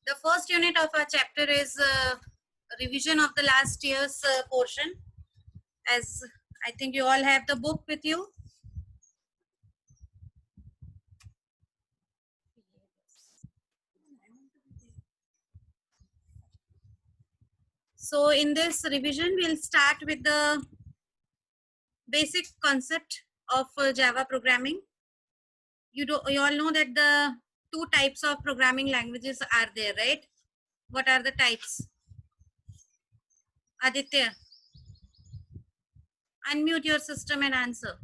The first unit of our chapter is revision of the last year's portion. As I think you all have the book with you. So in this revision, we'll start with the basic concept of Java programming. You all know that the two types of programming languages are there, right? What are the types? Aditya, unmute your system and answer.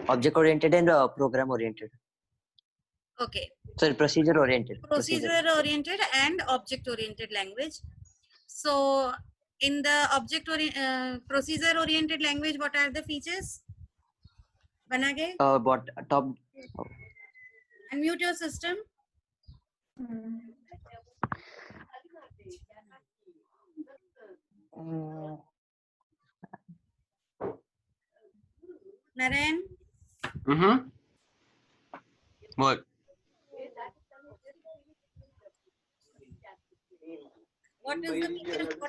Object oriented and program oriented. Okay. Sorry, procedure oriented. Procedure oriented and object oriented language. So in the procedure oriented language, what are the features? Banage? What top? Unmute your system. Naren? What? What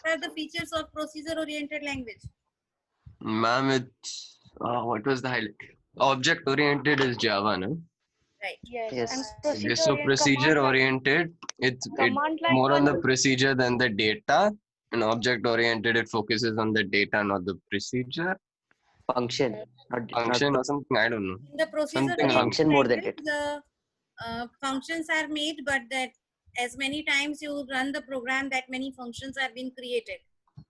are the features of procedure oriented language? Ma'am, it's what was the highlight? Object oriented is Java, no? Right. Yes. Okay, so procedure oriented, it's more on the procedure than the data. And object oriented, it focuses on the data, not the procedure. Function. Function or something, I don't know. In the procedure Something oriented function more than language, the functions are made, but that as many times you run the program, that many functions have been created.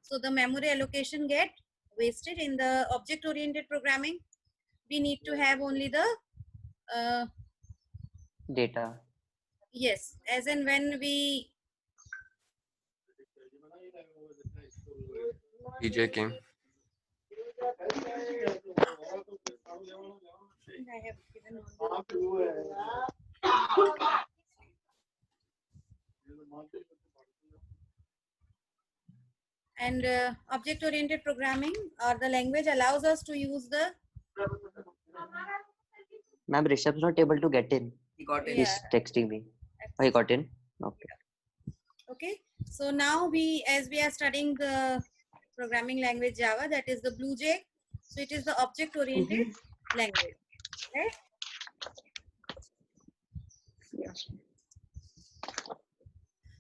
So the memory allocation get wasted. In the object oriented programming, we need to have only the Data. yes, as in when we DJ came. I have given all and object oriented programming or the language allows us to use the Ma'am, Rishabh's not able to get in. He got it. He's texting me. Oh, he got in? Okay. okay. So now as we are studying the programming language Java, that is the BlueJ. So it is the object oriented language, right? Yes.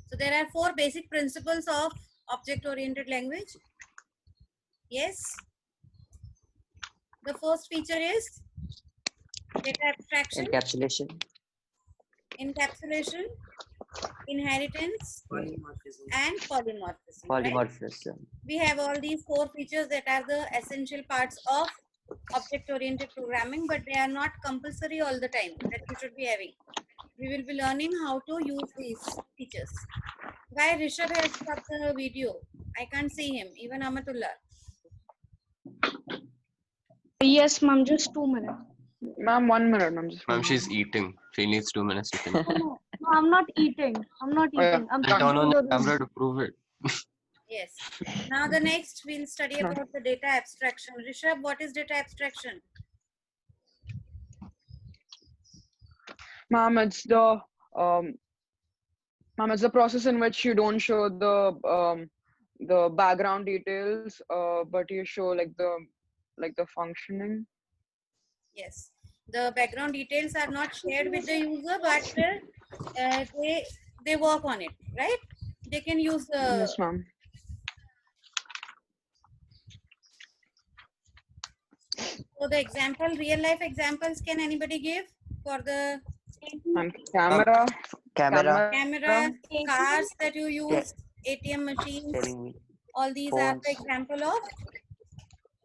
So there are 4 basic principles of object oriented language. Yes. The first feature is data abstraction, encapsulation, inheritance, and polymorphism. Polymorphism. Right? We have all these 4 features that are the essential parts of object oriented programming, but they are not compulsory all the time that you should be having. We will be learning how to use these features. Why Rishabh has stopped the video? I can't see him, even Amatullah. Yes, ma'am, just 2 minutes. Ma'am, 1 minute. Ma'am, she's eating. She needs 2 minutes to finish. No, I'm not eating. I'm not Oh, yeah. eating. I'm Turn on talking the to camera to prove it. Yes. Now the next we'll study about the data abstraction. Rishabh, what is data abstraction? Ma'am, it's the process in which you don't show the background details, but you show like the functioning. Yes. The background details are not shared with the user, but they work on it, right? They can use the Yes, ma'am. so the example, real life examples, can anybody give for the And camera, camera, cars that you use, ATM machines, Telling me. all these are the Phones. example of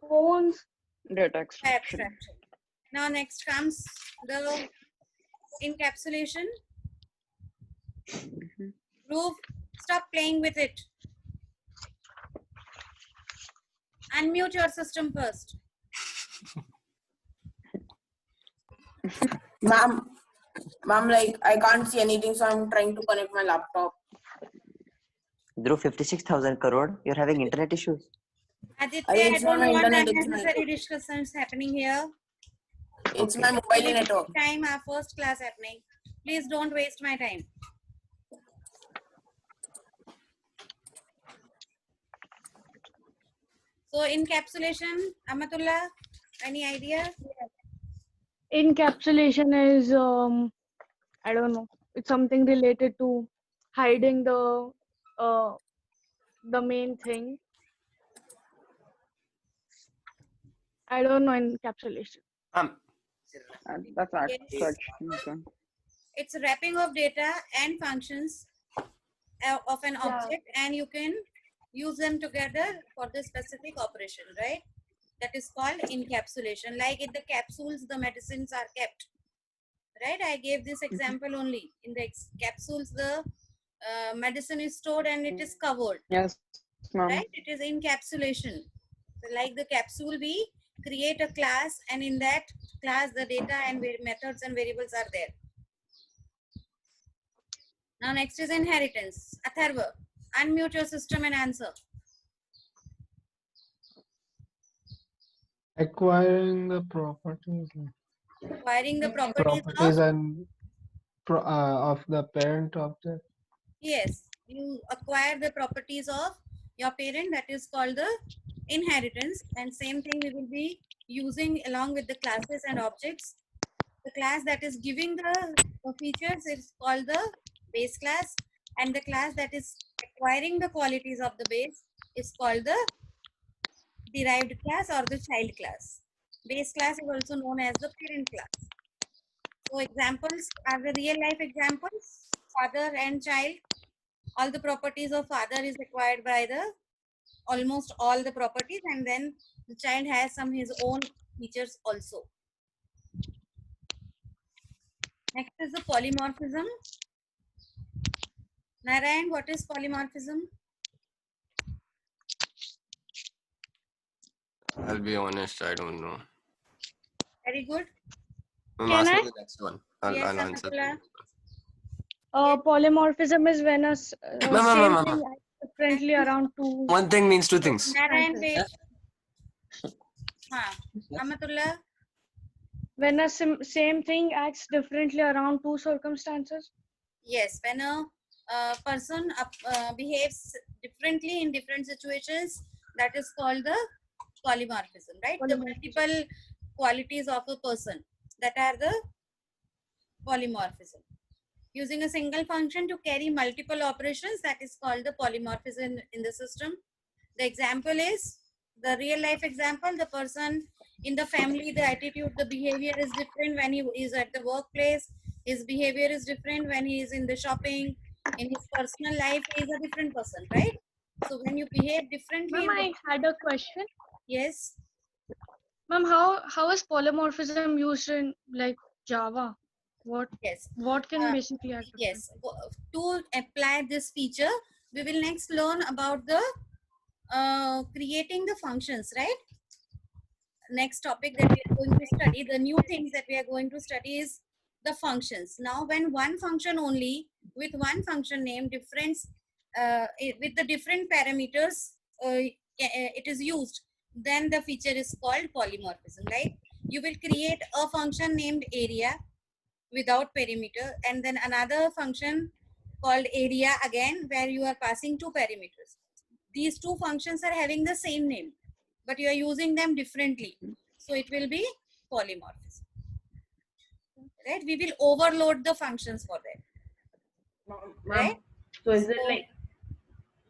phones. data abstraction. abstraction. Now next comes the encapsulation. Dhruv, stop playing with it. Unmute your system first. Ma'am, like I can't see anything, so I'm trying to connect my laptop. Dhruv, 56,000 crore. You're having internet issues. Aditya, It's I don't not know what internet, it's unnecessary discussions happening here. It's my mobile network. Time our first class happening. Please don't waste my time. So encapsulation, Amatullah, any idea? Encapsulation is I don't know. It's something related to hiding the main thing. I don't know encapsulation. That's Yes. abstraction. Okay. It's wrapping of data and functions of an Yeah. object, and you can use them together for the specific operation, right? That is called encapsulation. Like in the capsules, the medicines are kept, right? I gave this example only. In the capsules, the medicine is stored and it is covered, Yes, ma'am. right? It is encapsulation. So like the capsule, we create a class, and in that class, the data and methods and variables are there. Now next is inheritance. Atharva, unmute your system and answer. Acquiring the properties, Acquiring the properties of, and of the parent object. yes, you acquire the properties of your parent, that is called the inheritance, and same thing we will be using along with the classes and objects. The class that is giving the features is called the base class, and the class that is acquiring the qualities of the base is called the derived class or the child class. Base class is also known as the parent class. So examples are the real life examples, father and child. All the properties of father is acquired by the almost all the properties, and then the child has some his own features also. Next is the polymorphism. Narayan, what is polymorphism? I'll be honest, I don't know. Very good. I'm Can asking I? the next one. I'll Yes, answer. the Amatullah. next one. Polymorphism is when a Mama, same mama, thing mama. acts differently around two. One thing means two things. Narayan, circumstances. wait. Amatullah. When a same thing acts differently around two circumstances. Yes, when a person behaves differently in different situations, that is called the polymorphism, right? The multiple qualities of a person, that are the polymorphism. Using a single function to carry multiple operations, that is called the polymorphism in the system. The example is the real life example. The person in the family, the attitude, the behavior is different when he is at the workplace. His behavior is different when he is in the shopping. In his personal life, he is a different person, right? So when you behave differently, Ma'am, I had a question. yes. Ma'am, how is polymorphism used in like Java? Yes. What can basically add? Yes. To apply this feature, we will next learn about the creating the functions, right? Next topic that we are going to study, the new things that we are going to study is the functions. Now, when one function only with one function name difference with the different parameters it is used, then the feature is called polymorphism, right? You will create a function named area without perimeter, and then another function called area again, where you are passing two parameters. These two functions are having the same name, but you are using them differently. So it will be polymorphism. Right? We will overload the functions for that. Right? So is it like,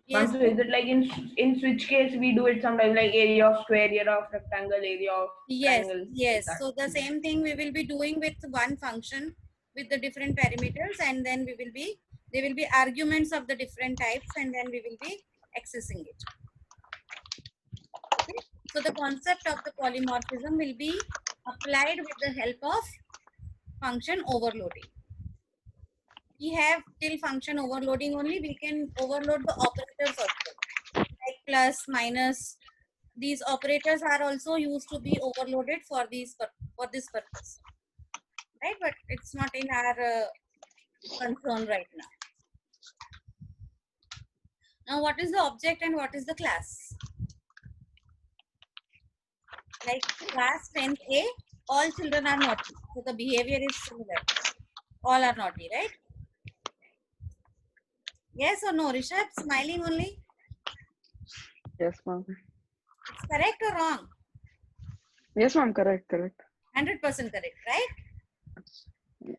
yes, so is it like in switch case we do it sometimes like area of square, area of rectangle, area of yes, triangle? yes. Like that. So the same thing we will be doing with one function with the different parameters, and then we will be, there will be arguments of the different types, and then we will be accessing it. Okay? So the concept of the polymorphism will be applied with the help of function overloading. We have till function overloading only, we can overload the operators also, like plus, minus. These operators are also used to be overloaded for this purpose, right? But it's not in our concern right now. Now, what is the object and what is the class? Like class 10A, all children are naughty, so the behavior is similar. All are naughty, right? Yes or no? Rishabh, smiling only. Yes, ma'am. It's correct or wrong? Yes, ma'am. Correct. 100% correct, right?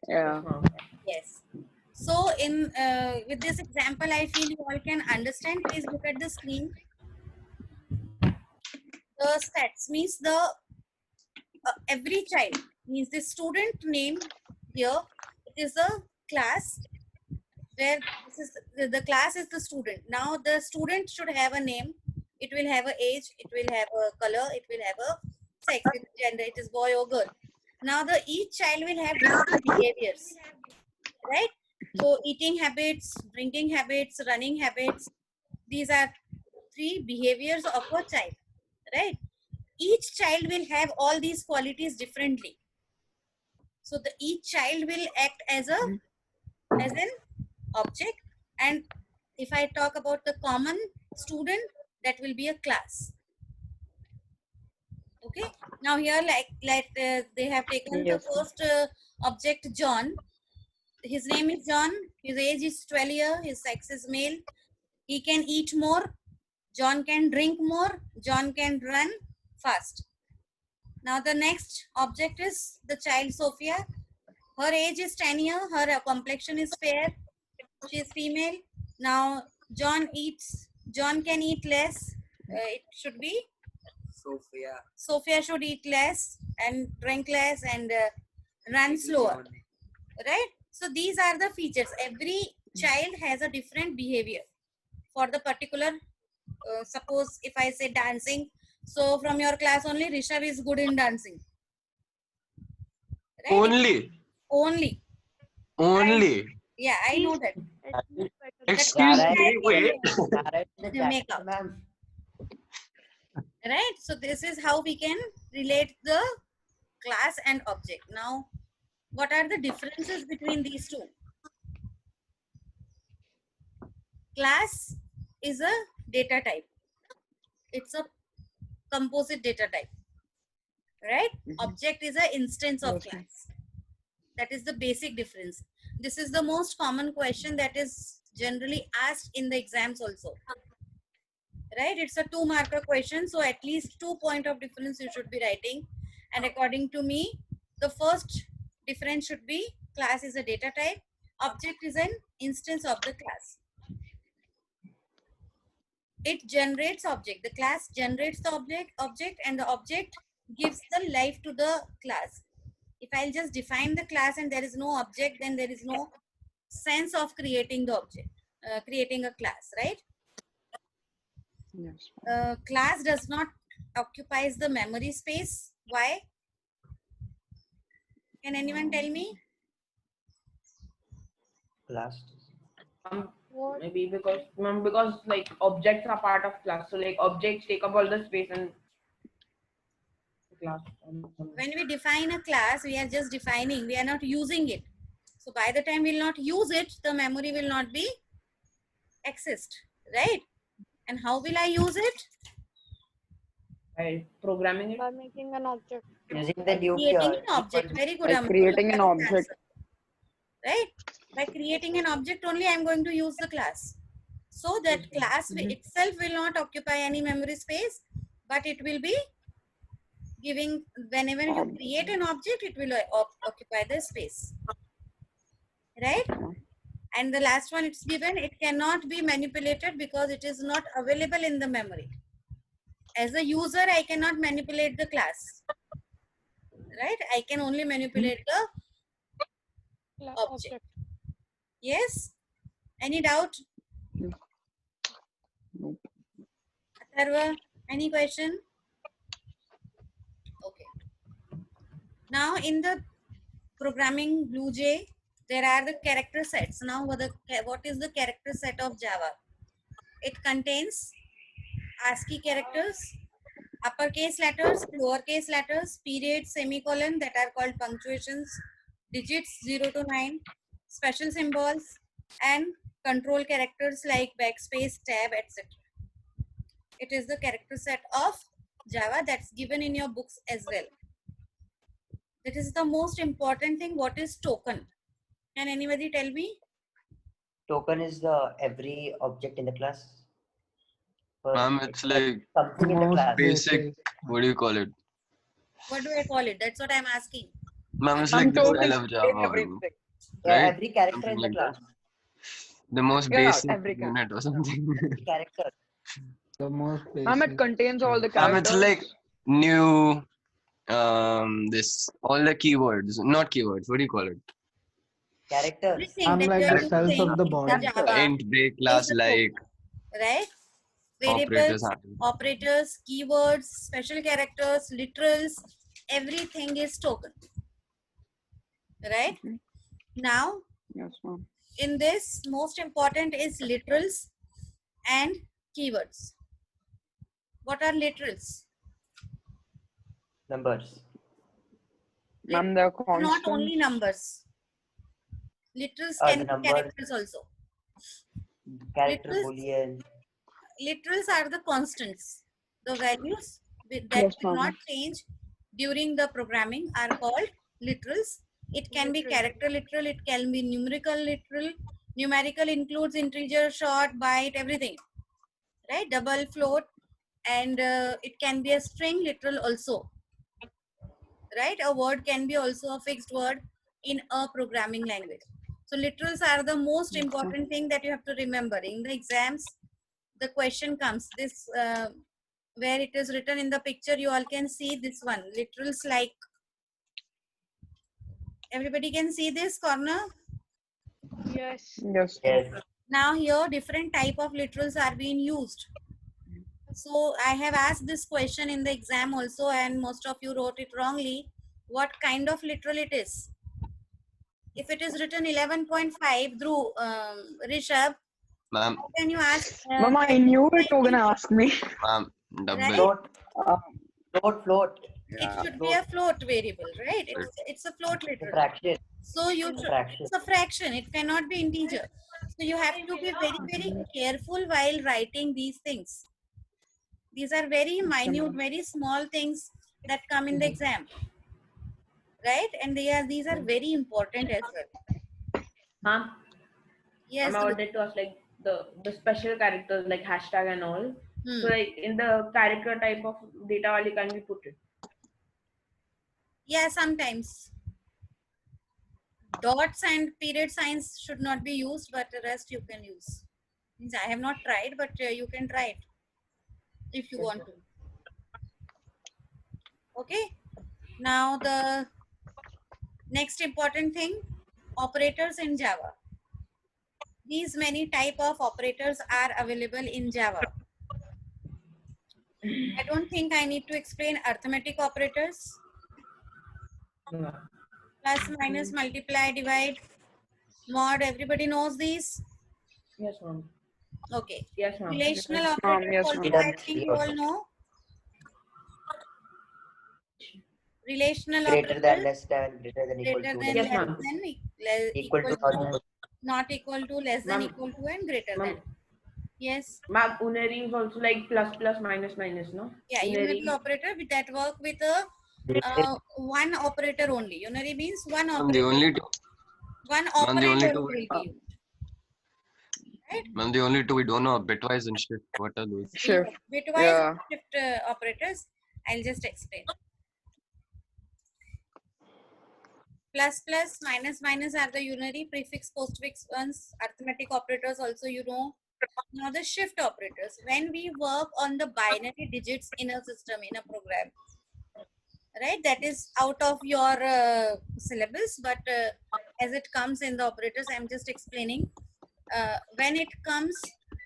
Yeah. Yes. So in with this example, I feel you all can understand. Please look at the screen. The stats means the every child means the student name here. It is a class where this is the class is the student. Now the student should have a name. It will have a age. It will have a color. It will have a sex, gender. It is boy or girl. Now the each child will have different behaviors, right? So eating habits, drinking habits, running habits. These are 3 behaviors of a child, right? Each child will have all these qualities differently. So the each child will act as an object, and if I talk about the common student, that will be a class. Okay. Now here, like they have taken the Yes. first object, John. His name is John. His age is 12 years. His sex is male. He can eat more. John can drink more. John can run fast. Now the next object is the child Sophia. Her age is 10 years. Her complexion is fair. She is female. Now John can eat less. It should be Sophia should eat less and drink less and run slower. Right? So these are the features. Every child has a different behavior for the particular. Suppose if I say dancing, so from your class only Rishabh is good in dancing. Right? Only. Yeah, I know that. Excuse me. Wait. You make up. Right? So this is how we can relate the class and object. Now, what are the differences between these two? Class is a data type. It's a composite data type. Right? Object is an instance of class. That is the basic difference. This is the most common question that is generally asked in the exams also. Right? It's a 2-marker question. So at least 2 points of difference you should be writing. And according to me, the first difference should be class is a data type. Object is an instance of the class. It generates object. The class generates the object and the object gives the life to the class. If I'll just define the class and there is no object, then there is no sense of creating the object, creating a class, right? Yes. Class does not occupies the memory space. Why? Can anyone tell me? Maybe because like objects are part of class, so like objects take up all the space in class. When we define a class, we are just defining, we are not using it. So by the time we'll not use it, the memory will not be accessed, right? And how will I use it? By programming it. By making an object. Using the loop Creating here. an object. Very good. By Amar. creating an Correct object. answer. Right? By creating an object only, I'm going to use the class. So that class itself will not occupy any memory space, but it will be giving, whenever you create an object, it will occupy the space. Right? And the last one it's given, it cannot be manipulated because it is not available in the memory. As a user, I cannot manipulate the class. Right? I can only manipulate the object. Yes? Any doubt? Nope. Atharva, any question? Okay. Now in the programming BlueJ, there are the character sets. Now what is the character set of Java? It contains ASCII characters, uppercase letters, lowercase letters, period, semicolon that are called punctuations, digits 0 to 9, special symbols, and control characters like backspace, tab, etc. It is the character set of Java that's given in your books as well. That is the most important thing. What is token? Can anybody tell me? Token is the every object in the class. Ma'am, it's like Something in the Most class. basic. What do you call it? What do I call it? That's what I'm asking. Ma'am, it's Some like the tokens style of contain Java, everything. Yeah, right? every character Something in the like class. that. The most Yeah, basic every character. unit or something. Every character. The most Ma'am, it basic. contains all the Ma'am, characters. it's like new this all the keywords, not keywords. What do you call it? Characters. Everything that Unlike you're the cells using of the in the body. Java Int, break, is class, the like token, right? operators. Variables, operators, keywords, special characters, literals, everything is token, right? Mhm. Now, Yes, ma'am. in this, most important is literals and keywords. What are literals? Numbers. Ma'am, they're Not constant. only numbers. Literals The can be numbers. characters also. Character Literals, boolean. literals are the constants. The values that Yes, will ma'am. not change during the programming are called literals. It can be character literal, it can be numerical literal. Numerical includes integer, short, byte, everything, right? Double, float, and it can be a string literal also, right? A word can be also a fixed word in a programming language. So literals are the most important thing that you have to remember. In the exams, the question comes, this where it is written in the picture, you all can see this one, literals like. Everybody can see this corner? Yes. Yes. Yes. Now here different type of literals are being used. So I have asked this question in the exam also, and most of you wrote it wrongly. What kind of literal it is? If it is written 11.5, Dhruv, Rishabh, Ma'am, how can you ask? Ma'am, I knew it you were gonna ask me. ma'am, double. Right? Float. Um, Float. It should be a float variable, right? It's a float It's a literal. fraction. So you should, Fraction. it's a fraction. It cannot be integer. So you have to be very, very careful while writing these things. These are very minute, very small things that come in the exam, right? And these are very important as well. Ma'am, Yes. I wanted to ask like the special characters like hashtag and all. Hmm. So like in the character type of data value can we put it? Yeah, sometimes. Dots and period signs should not be used, but the rest you can use. Means I have not tried, but you can try it if you want to. Okay. Now the next important thing, operators in Java. These many type of operators are available in Java. I don't think I need to explain arithmetic operators. Plus, minus, multiply, divide, mod. Everybody knows these? Yes, ma'am. Okay. Yes, ma'am. Relational Yes, operators yes, also, ma'am. I think you all know. Relational Greater than, operators. less than, greater than, equal Greater to. than, Yes, less ma'am. than, Equal to, not equal to, less than, Ma'am. equal to, and greater Ma'am. than. Yes. Ma'am, unary is also like plus plus minus minus, no? Yeah, unary operator with that work with a one operator only. Unary means one Ma'am, operator. the only two. One Ma'am, the only operator two. will be used. Right? Ma'am, the only two we don't know are bitwise and shift. What are those? Shift. Bitwise Yeah. shift operators. I'll just explain. Plus plus minus minus are the unary, prefix postfix ones. Arithmetic operators also you know. Now the shift operators. When we work on the binary digits in a system, in a program, right? That is out of your syllabus, but as it comes in the operators, I'm just explaining. When it comes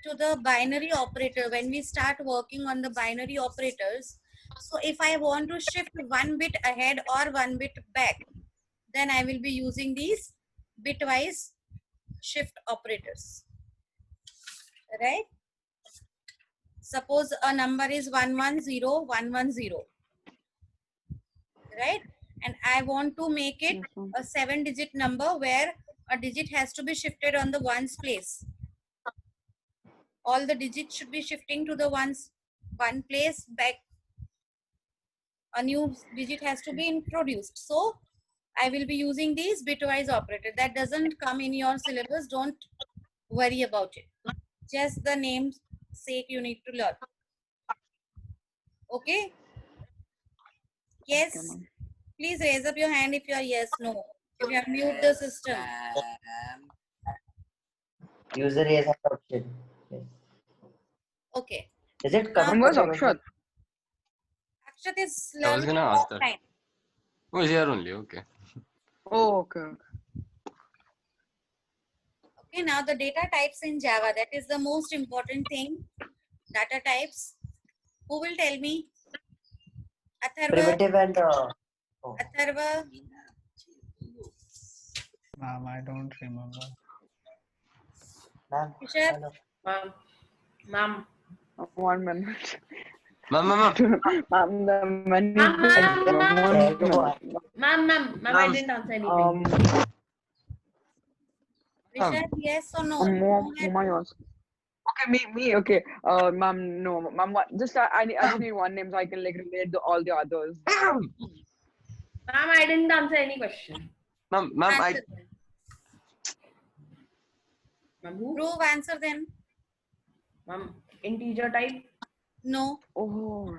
to the binary operator, when we start working on the binary operators, so if I want to shift one bit ahead or one bit back, then I will be using these bitwise shift operators, right? Suppose a number is 110, 110, right? And I want to make it a 7-digit number where a digit has to be shifted on the ones place. All the digits should be shifting to the one place back. A new digit has to be introduced. So I will be using these bitwise operator. That doesn't come in your syllabus. Don't worry about it. Just the name's sake you need to learn. Okay? Yes. Okay, ma'am. Please raise up your hand if you are yes, no. If you have mute the system. User has an option. Yes. Okay. Is it Now, covered? Where's Akshat? Akshat is I was learning gonna ask that. offline. Oh, he's here only. Okay. Oh, okay. Okay, now the data types in Java, that is the most important thing. Data types. Who will tell me? Atharva, Primitive and Atharva, Ma'am, I don't remember. ma'am. Fisher, Hello. Ma'am. 1 minute. Ma'am, Ma'am, the menu. Ma'am, I Ma'am. didn't answer anything. Fisher, yes or no? Mama, yours. Okay, me. Okay, ma'am, no, ma'am. Just I just need one name so I can like relate all the others. Ma'am, I didn't answer any question. Ma'am, Answer them. Ma'am, who? Prove answer them. Ma'am, integer type. No. Oh,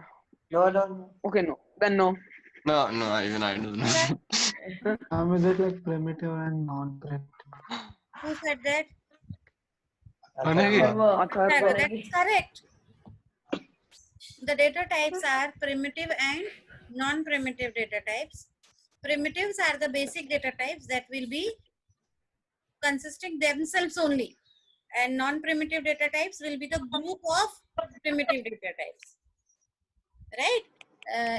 No. okay, no. Then no. No, even I don't know. Is it like primitive and non-primitive? Who said that? Anagi. Atharva, that's correct. The data types are primitive and non-primitive data types. Primitives are the basic data types that will be consisting themselves only. And non-primitive data types will be the group of primitive data types. Right?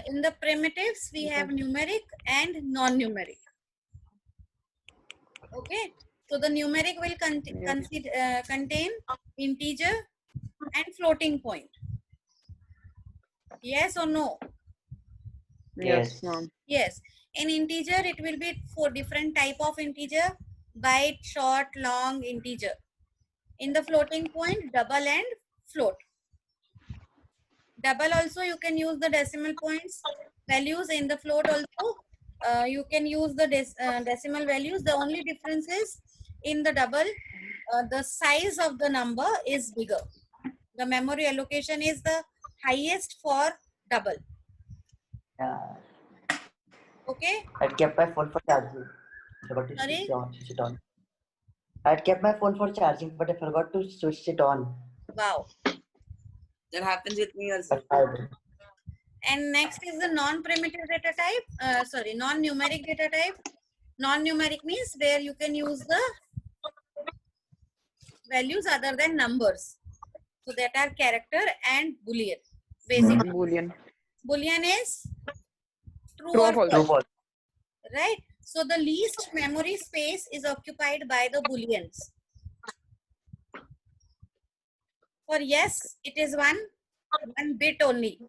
In the primitives, we have numeric and non-numeric. Okay. So the numeric will contain integer and floating point. Yes or no? Yes, ma'am. Yes. In integer, it will be 4 different type of integer: byte, short, long, integer. In the floating point, double and float. Double also you can use the decimal points values. In the float also you can use the decimal values. The only difference is in the double the size of the number is bigger. The memory allocation is the highest for double. Yeah. Okay. I kept my phone for charging. Forgot to Sorry? switch it on. I kept my phone for charging, but I forgot to switch it on. Wow. That happens with me also. And next is the non-primitive data type. Non-numeric data type. Non-numeric means where you can use the values other than numbers. So that are character and boolean. Basically, Boolean. boolean is true True or or false? True false. Right? So the least memory space is occupied by the booleans. For yes, it is one bit only.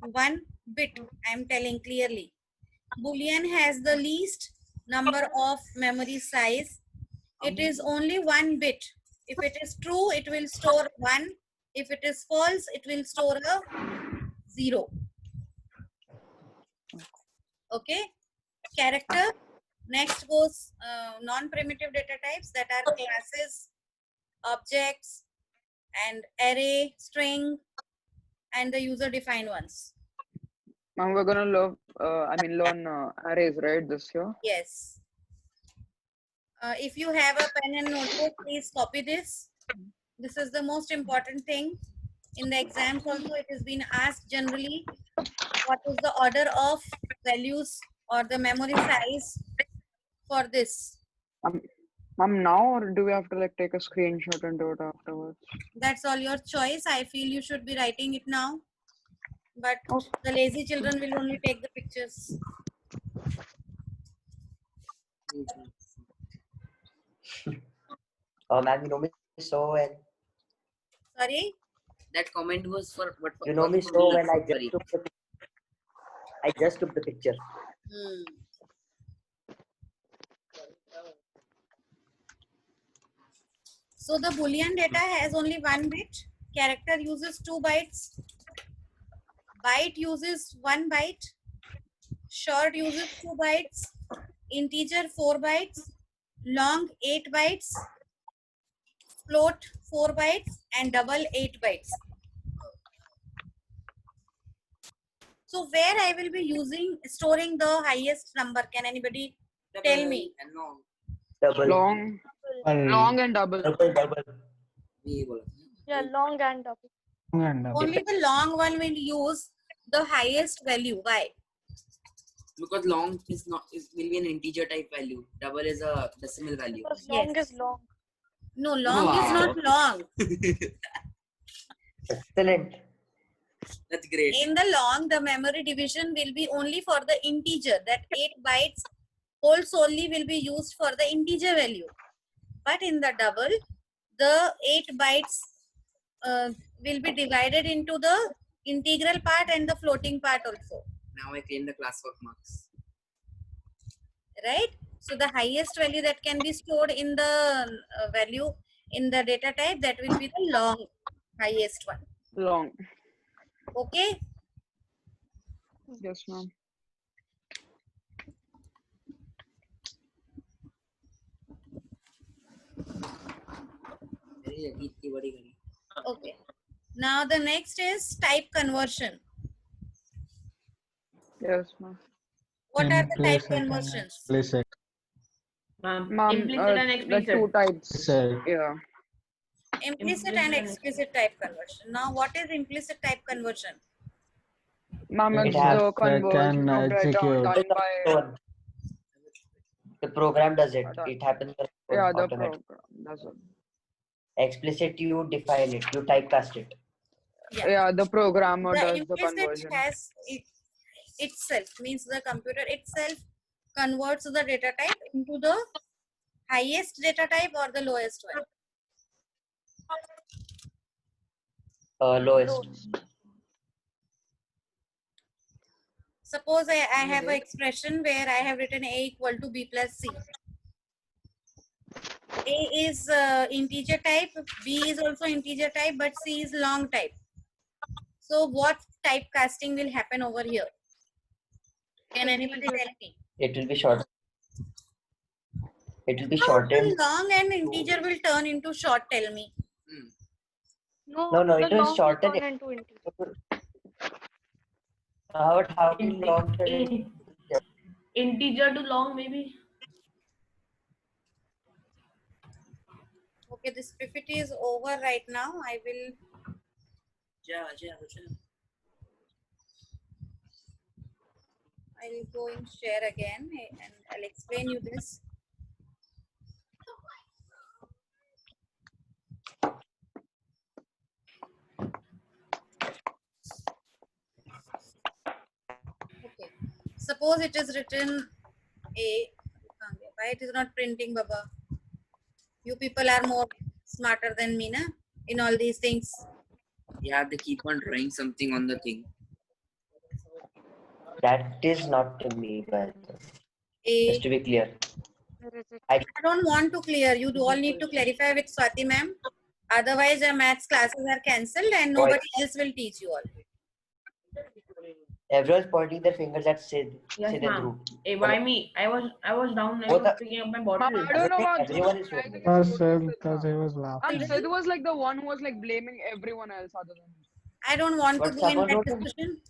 1 bit, I am telling clearly. Boolean has the least number of memory size. It is only 1 bit. If it is true, it will store 1. If it is false, it will store a 0. Okay. Character. Next goes non-primitive data types, that are classes, objects, and array, string, and the user-defined ones. Ma'am, we're gonna learn arrays, right, this year? Yes. If you have a pen and notebook, please copy this. This is the most important thing. In the exams also, it has been asked generally, what is the order of values or the memory size for this? Ma'am, now or do we have to like take a screenshot and do it afterwards? That's all your choice. I feel you should be writing it now. But the lazy children will only take the pictures. Oh, ma'am, you know me so well. Sorry? That comment was for what? You know me so well. I just took the picture. So the Boolean data has only 1 bit. Character uses 2 bytes. Byte uses 1 byte. Short uses 2 bytes. integer 4 bytes, long 8 bytes, float 4 bytes, and double 8 bytes. So where I will be storing the highest number? Can anybody tell me? And long. Double. Long, Double. long and double. Double. ये बोला. Yeah, long and double. And double. Only the long one will use the highest value. Why? Because long will be an integer type value. Double is a decimal value. Because long Yes. is long. No, long is Wow. not long. Excellent. That's great. In the long, the memory division will be only for the integer. That 8 bytes whole solely will be used for the integer value. But in the double, the 8 bytes will be divided into the integral part and the floating part also. Now I claim the classwork marks. Right? So the highest value that can be stored in the value in the data type, that will be the long highest one. Long. Okay? Yes, ma'am. Very lucky, इतनी बड़ी घड़ी. Okay. Now the next is type conversion. Yes, ma'am. What are the type Implicit and conversions? Explicit. Ma'am, Implicit and the explicit. two types. Explicit. Yeah. Implicit and explicit type conversion. Now what is implicit type conversion? Ma'am, It it's has- the That can conversion of data execute. done by The program does it. Done. It happens yeah the automatically. program. That's it. Explicit, you define it. You typecast it. Yeah, the programmer The does the implicit conversion. has itself, means the computer itself converts the data type into the highest data type or the lowest one. Lowest. Suppose I have an expression where I have written a equal to b plus c. A is integer type, b is also integer type, but c is long type. So what typecasting will happen over here? Can anybody tell me? It will be short. It will be How shortened. will long and integer will turn into short? Tell me. No, No, the it will long will shorten turn it. into integer. How will long turn into In- integer to long maybe. Okay, this PPT is over right now. I will. I will go and share again, and I'll explain you this. Okay. Suppose it is written A. Why it is not printing, Baba? You people are more smarter than me, na? In all these things. Yeah, they keep on drawing something on the thing. That is not to me, but A. just to be clear. Where is it? I don't want to clear. You do all need to clarify with Swati ma'am. Otherwise, your maths classes are cancelled and nobody else will teach you all. Everyone's pointing their fingers at Sid. Yes, Sid and ma'am. Dhruv. Hey, why me? I was down. I Both was are- picking up my Ma'am, bottle. I don't know about Everyone is Dhruv, I doing think it. it was Because he was laughing. Sid was like the one who was like blaming everyone else other than him. I don't want to But go in someone that wrote it. discussion.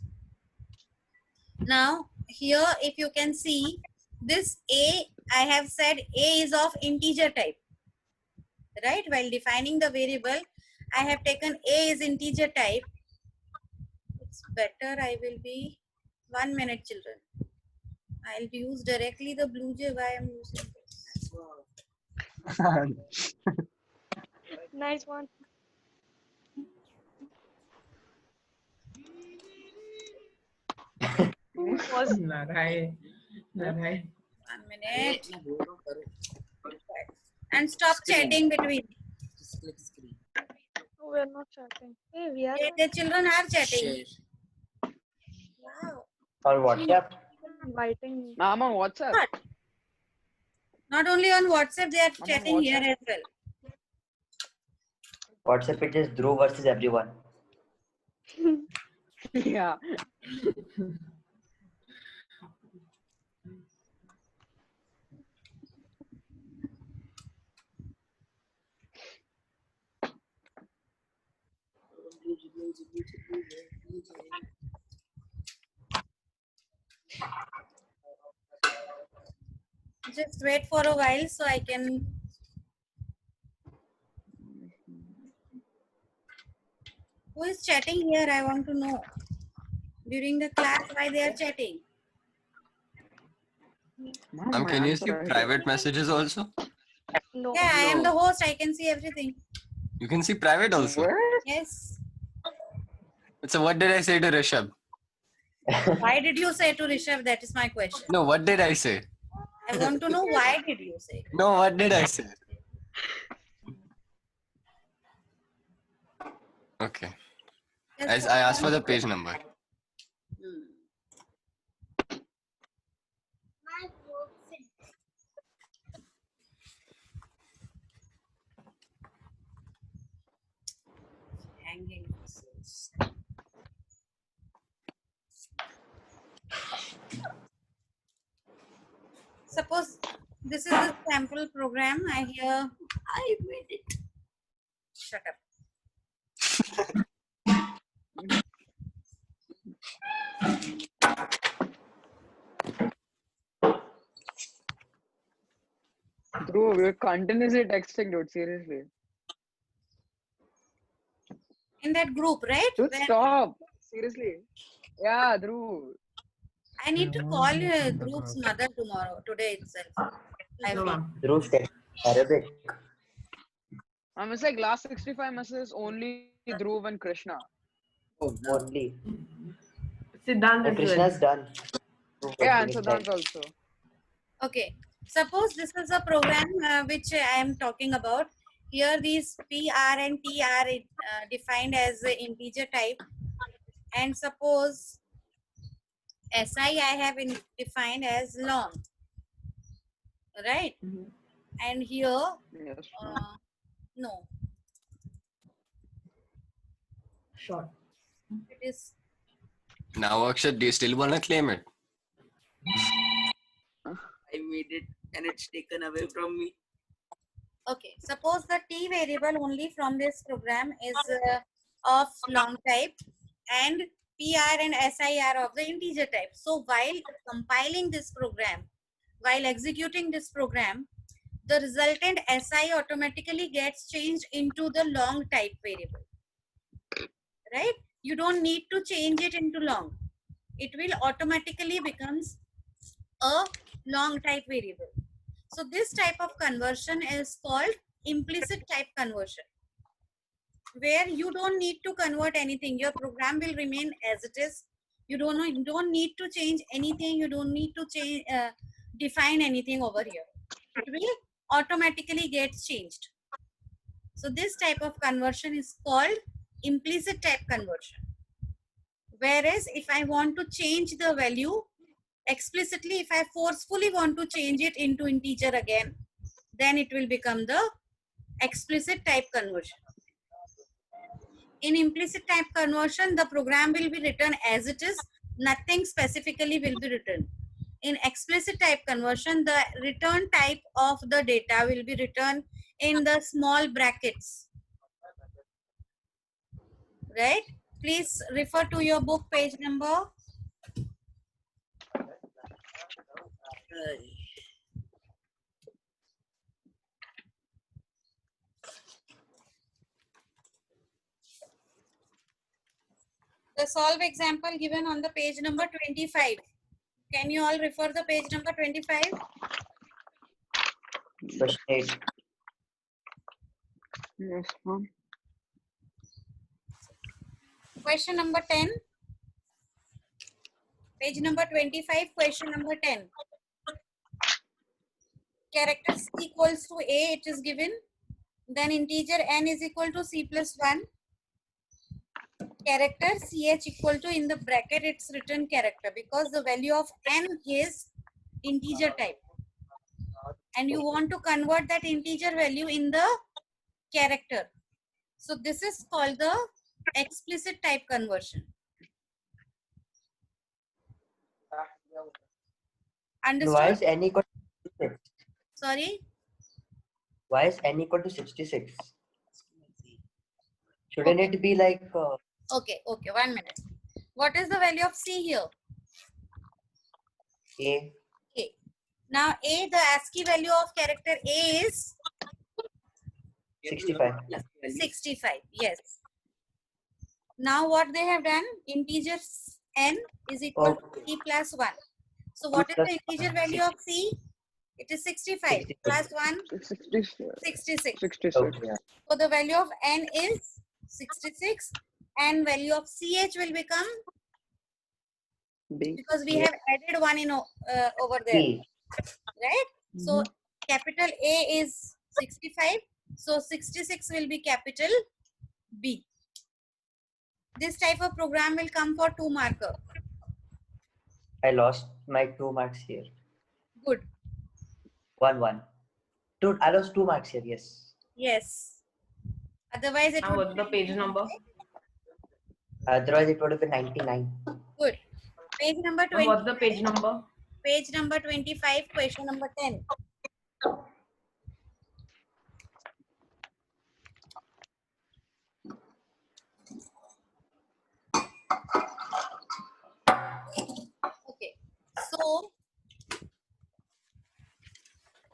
Now, here, if you can see, this A, I have said A is of integer type. Right? While defining the variable, I have taken A is integer type. It's better I will be 1 minute, children. I'll use directly the blue J. Why I'm using this? Nice one. Who was Narai. 1 minute. And stop chatting between. Just click screen. we're not chatting? Hey, we are The children are chatting. Share. Wow. On WhatsApp. inviting me. Ma'am, on WhatsApp. But not only on WhatsApp, they are on chatting here WhatsApp. as well. WhatsApp, it is Dhruv versus everyone. Yeah. Just wait for a while so I can. Who is chatting here? I want to know. During the class, why they are chatting? Can you see private messages also? No. Yeah, I am the host. I can see everything. You can see private also. Where? Yes. So what did I say to Rishabh? Why did you say to Rishabh? That is my question. No, what did I say? I want to know why did you say? No, what did I say? Okay. Just I asked for the page number. Hanging pieces. Suppose this is the sample program. I made it. Shut up. Dhruv, you're continuously texting, dude. Seriously. In that group, right? Dude, Where stop. Seriously. Yeah, Dhruv. I need to call Dhruv's mother today itself. I No, feel. ma'am. Dhruv said Arabic. It's like last 65 messages only Dhruv and Krishna. Oh, only. Siddhant Oh, as Krishna's done. Dhruv Yeah, and finished Siddhant that. also. Okay. Suppose this is a program which I am talking about. Here these PR and T are defined as integer type. And suppose SI I have defined as long. Right? And here, Yes. no. Short. It is. Now, Akshat, do you still want to claim it? I made it and it's taken away from me. Okay, suppose the T variable only from this program is of long type and PR and SI are of the integer type. So while compiling this program, while executing this program, the resultant SI automatically gets changed into the long type variable. Right? You don't need to change it into long. It will automatically becomes a long type variable. So this type of conversion is called implicit type conversion, where you don't need to convert anything. Your program will remain as it is. You don't need to change anything. You don't need to change define anything over here. It will automatically get changed. So this type of conversion is called implicit type conversion. Whereas if I want to change the value explicitly, if I forcefully want to change it into integer again, then it will become the explicit type conversion. In implicit type conversion, the program will be written as it is, nothing specifically will be written. In explicit type conversion, the return type of the data will be written in the small brackets. Right? Please refer to your book page number. The solve example given on the page number 25. Can you all refer the page number 25? Question 8. Yes, ma'am. Question number 10. Page number 25, question number 10. Character C equals to A, it is given. Then integer n is equal to C plus 1. Character ch equal to, in the bracket it's written character because the value of n is integer type. And you want to convert that integer value in the character. So this is called the explicit type conversion. Understood? Why is n equal to 66? Sorry? Why is n equal to 66? Shouldn't it be like Okay, 1 minute. What is the value of C here? A. A. Now A, the ASCII value of character A is 65. 65. Yes. Now what they have done? Integer n is equal to C plus 1. So what is plus the integer value of C? It is 65 65. plus 1, 66. 66. 66. Okay. Yeah. So the value of n is 66 and value of CH will become, B. because we Yeah. have added 1 in over there, B. right? So capital A is 65. So 66 will be capital B. This type of program will come for 2 marker. I lost my 2 marks here. Good. 1. I lost 2 marks here. Yes. Yes. Otherwise it Now would what's the page number? Otherwise, it would have been 99. good. Page number And 20. what's the page number? Page number 25, question number 10. Okay. So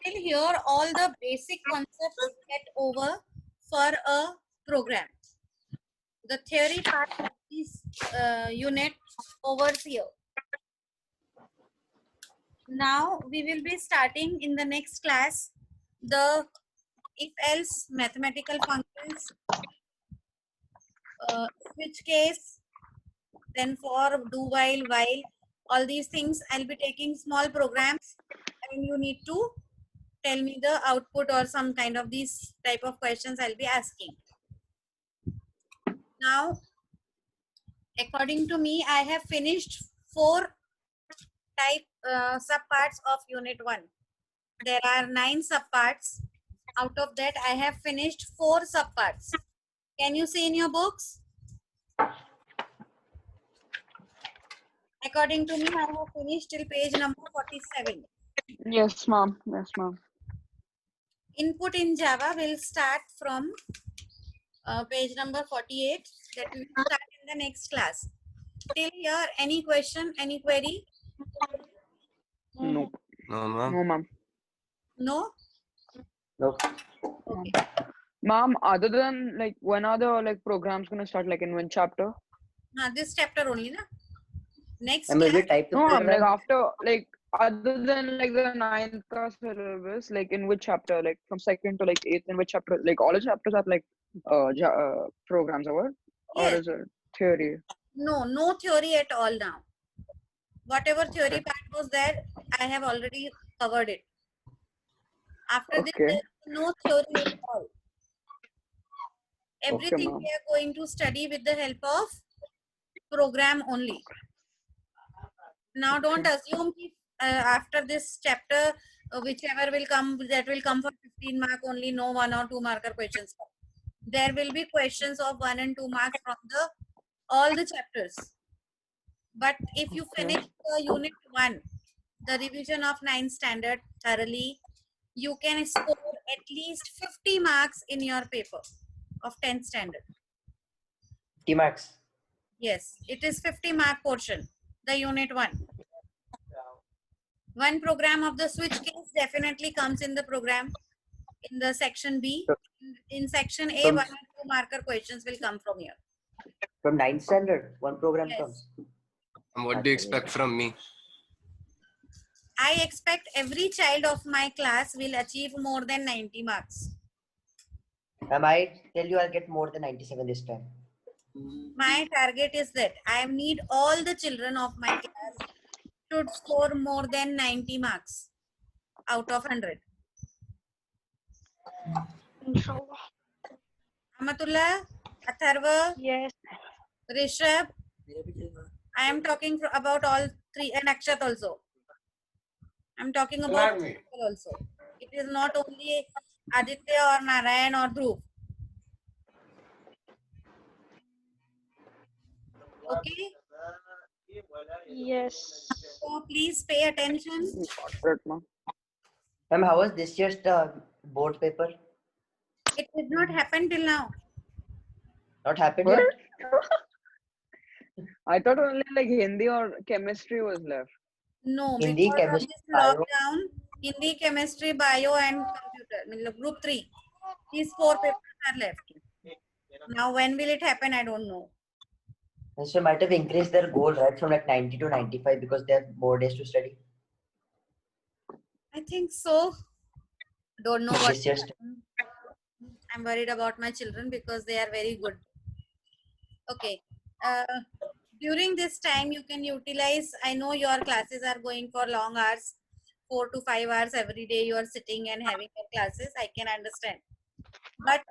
till here all the basic concepts get over for a program. The theory part of this unit overs here. Now we will be starting in the next class the if else mathematical functions, switch case, then for, do, while, all these things. I'll be taking small programs and you need to tell me the output or some kind of these type of questions I'll be asking. Now, according to me, I have finished 4 type subparts of unit 1. There are 9 subparts. Out of that, I have finished 4 subparts. Can you see in your books? According to me, I have finished till page number 47. Yes, ma'am. Yes, ma'am. Input in Java will start from page number 48. That we will start in the next class. Till here, any question, any query? No. No, ma'am. No, ma'am. No? Nope. Okay. Ma'am, other than like when are the like programs gonna start, like in one chapter? This chapter only, na? Next And will we class. type the No, ma'am, like program? after, like other than like the 9th class syllabus, like in which chapter, like from 2nd to like 8th, in which chapter, like all the chapters are like programs or what? Or Yes. is it theory? No theory at all now. Whatever theory Okay. part was there, I have already covered it. After this, Okay. there is no theory at all. Everything ma'am. we are going to study with the help of program only. Now don't assume after this chapter, whichever will come, that will come for 15 mark only, no 1 or 2 marker questions. There will be questions of 1 and 2 marks from the all the chapters. But if you Okay. finish the unit 1, the revision of 9th standard thoroughly, you can score at least 50 marks in your paper of 10th standard. 50 marks. Yes, it is 50 mark portion, the unit 1. One program of the switch case definitely comes in the program in the section B. In section A, From- 1 or 2 marker questions will come from here. From 9th standard, one program Yes. comes. And what do you expect from me? I expect every child of my class will achieve more than 90 marks. I might tell you I'll get more than 97 this time. My target is that I need all the children of my class should score more than 90 marks out of 100. Inshallah. Amatullah, Atharva, Yes. Rishabh, I am talking about all 3, and Akshat also. I'm talking about people also. It is not only Aditya or Narayan or Dhruv. Okay? Yes. So please pay attention. Right, ma'am. Ma'am, how was this year's board paper? It did not happen till now. Not happened What? yet? I thought only like Hindi or chemistry was left. No, Hindi, because of chemistry, this bio. lockdown, Hindi, chemistry, bio, and computer, मतलब group 3. These 4 papers are left. Now, when will it happen? I don't know. And so might have increased their goal, right, from like 90 to 95 because they have more days to study. I think so. Don't know what. This year's I'm worried about my children because they are very good. Okay. During this time, you can utilize, I know your classes are going for long hours, 4 to 5 hours every day you are sitting and having your classes. I can understand. But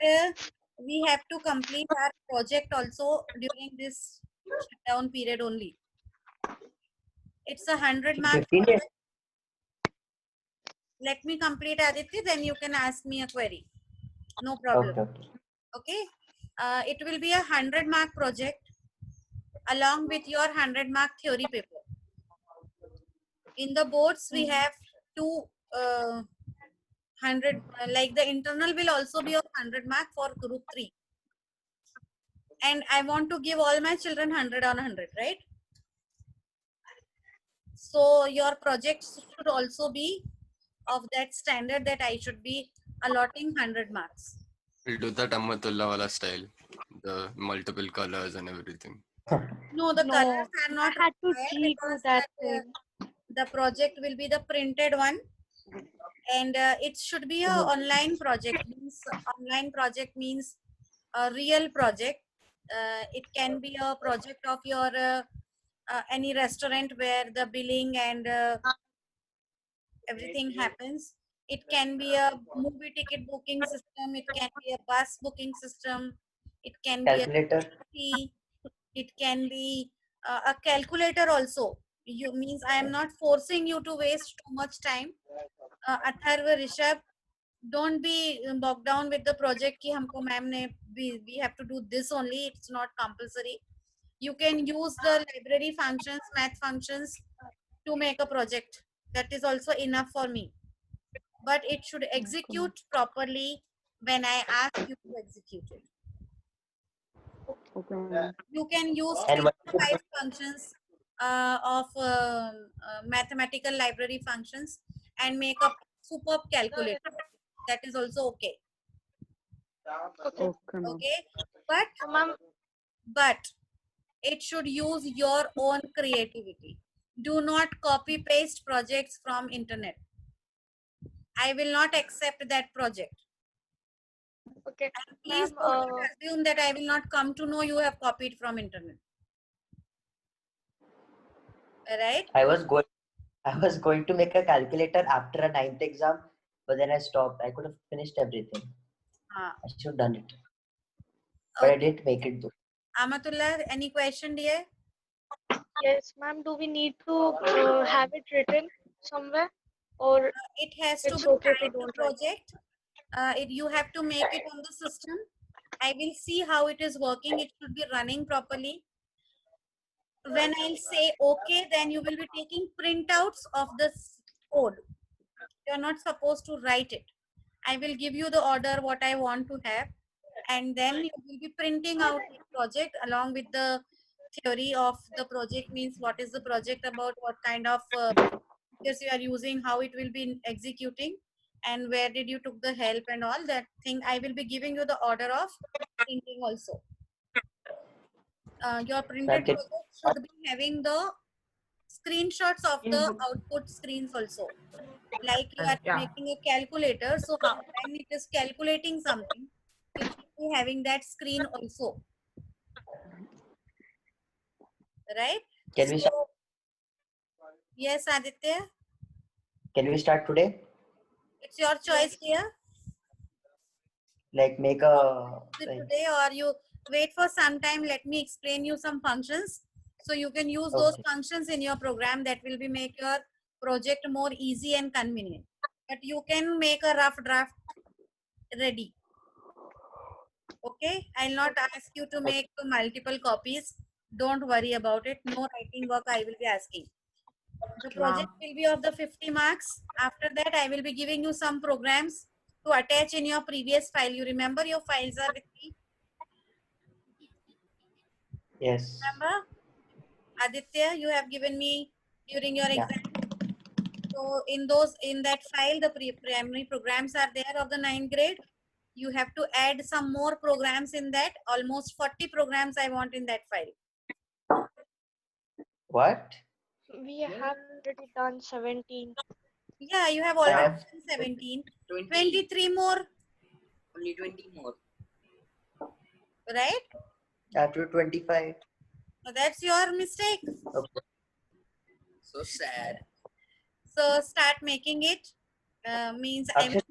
we have to complete our project also during this shutdown period only. It's a 100-mark 15 days. project. Let me complete, Aditya, then you can ask me a query. No problem. Okay. Okay. It will be a 100-mark project along with your 100-mark theory paper. In the boards, we have two 100, like the internal will also be of 100-mark for group 3. And I want to give all my children 100 on 100, right? So your projects should also be of that standard that I should be allotting 100 marks. We'll do that Amatullah wala style, the multiple colors and everything. No, the No, colors are not I had to required cheat to because that that, thing. the project will be the printed one, and it should be a online project. Online project means a real project. It can be a project of your any restaurant where the billing and everything happens. It can be a movie ticket booking system. It can be a bus booking system. It can be a Calculator. taxi. It can be a calculator also. You means I am not forcing you to waste too much time. Atharva, Rishabh, don't be bogged down with the project ki humko ma'am ne we have to do this only. It's not compulsory. You can use the library functions, math functions to make a project. That is also enough for me. But it should execute properly when I ask you to execute it. Okay. You can use And what 25 functions of mathematical library functions and make a superb calculator. That is also okay. Okay. Okay, ma'am. Okay, but So, ma'am, it should use your own creativity. Do not copy paste projects from internet. I will not accept that project. okay. And please Ma'am, don't assume that I will not come to know you have copied from internet. Right? I was going to make a calculator after a 9th exam, but then I stopped. I could have finished everything. I should have done it. But I didn't make it though. Amatullah, any question, dear? yes, ma'am. Do we need to have it written somewhere, or It has to it's be okay to tied to don't write? project. You have to make it on the system. I will see how it is working. It should be running properly. When I'll say okay, then you will be taking printouts of this code. You're not supposed to write it. I will give you the order what I want to have, and then you will be printing out the project along with the theory of the project. Means what is the project about, what kind of features you are using, how it will be executing, and where did you took the help and all that thing. I will be giving you the order of printing also. Your printed Okay. project should be having the screenshots of the output screens also. Like you are Yeah. making a calculator, so how, when it is calculating something, it should be having that screen also. Right? Can we start? Yes, Aditya, Can we start today? it's your choice here. Like make a Today, or you wait for some time. Let me explain you some functions, so you can use those okay. functions in your program. That will be make your project more easy and convenient. But you can make a rough draft ready. Okay, I'll not ask you to make multiple copies. Don't worry about it. No writing work I will be asking. The project will be of the 50 marks. After that, I will be giving you some programs to attach in your previous file. You remember your files are with me? Yes. Remember? Aditya, you have given me during your Yeah. exam. So in that file, the primary programs are there of the 9th grade. You have to add some more programs in that. Almost 40 programs I want in that file. What? We have already done 17. Yeah, you have I already have done 17. 20. 23 more, Only 20 more. right? after 25. So that's your mistake. Okay. So sad. So start making it. Means Actually,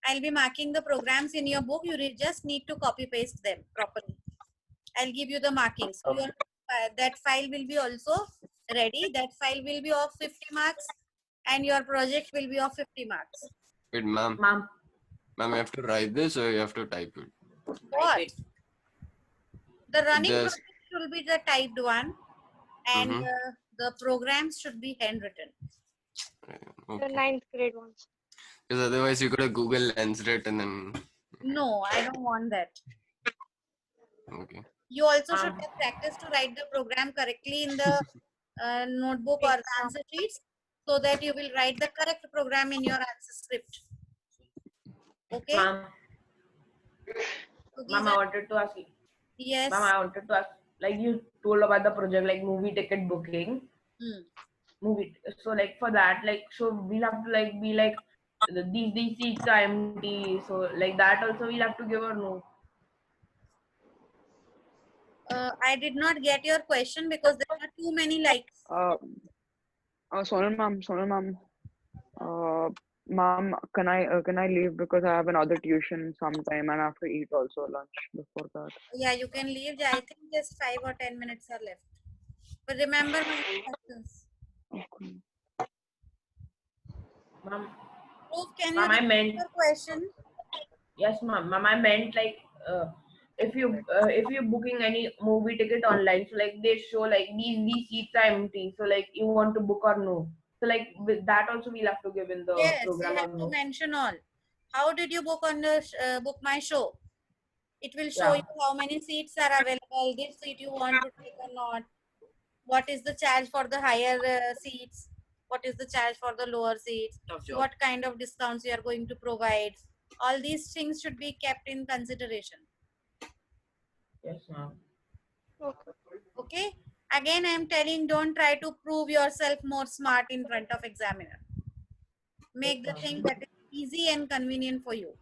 I'll be marking the programs in your book. You just need to copy paste them properly. I'll give you the markings. So Okay. that file will be also ready. That file will be of 50 marks and your project will be of 50 marks. Wait, ma'am. Ma'am. Ma'am, you have to write this or you have to type it? What? Type it. The running Just- project will be the typed one and Mhm. the programs should be handwritten. The Okay. 9th grade ones. Because otherwise you could have Google Lens it and then. No, I don't want that. Okay. You also should have practice to write the program correctly in the notebook or the answer sheets so that you will write the correct program in your answer script. Okay? Ma'am. So Ma'am, I wanted to ask you. yes. Ma'am, I wanted to ask, like you told about the project, like movie ticket booking. Movie. So like for that, like so we'll have to like be like these seats are empty. So like that also we'll have to give or no. I did not get your question because there are too many likes. Sonal ma'am, ma'am, can I leave because I have another tuition sometime and I have to eat also lunch before that. Yeah, you can leave. I think just 5 or 10 minutes are left. But remember my instructions. Okay. Ma'am, Can ma'am, you I repeat meant your question? yes, ma'am. Ma'am, I meant like if you're booking any movie ticket online, so like they show like these seats are empty. So like you want to book or no. So like with that also we'll have to give in the Yes, program you or have to no. mention all. How did you book on the book my show? It will show Yeah. you how many seats are available, which seat you want to take or not. What is the charge for the higher seats? What is the charge for the lower seats? What kind of discounts you are going to provide? All these things should be kept in consideration. Yes, ma'am. Okay. Again, I am telling, don't try to prove yourself more smart in front of examiner. Make the thing that is easy and convenient for you.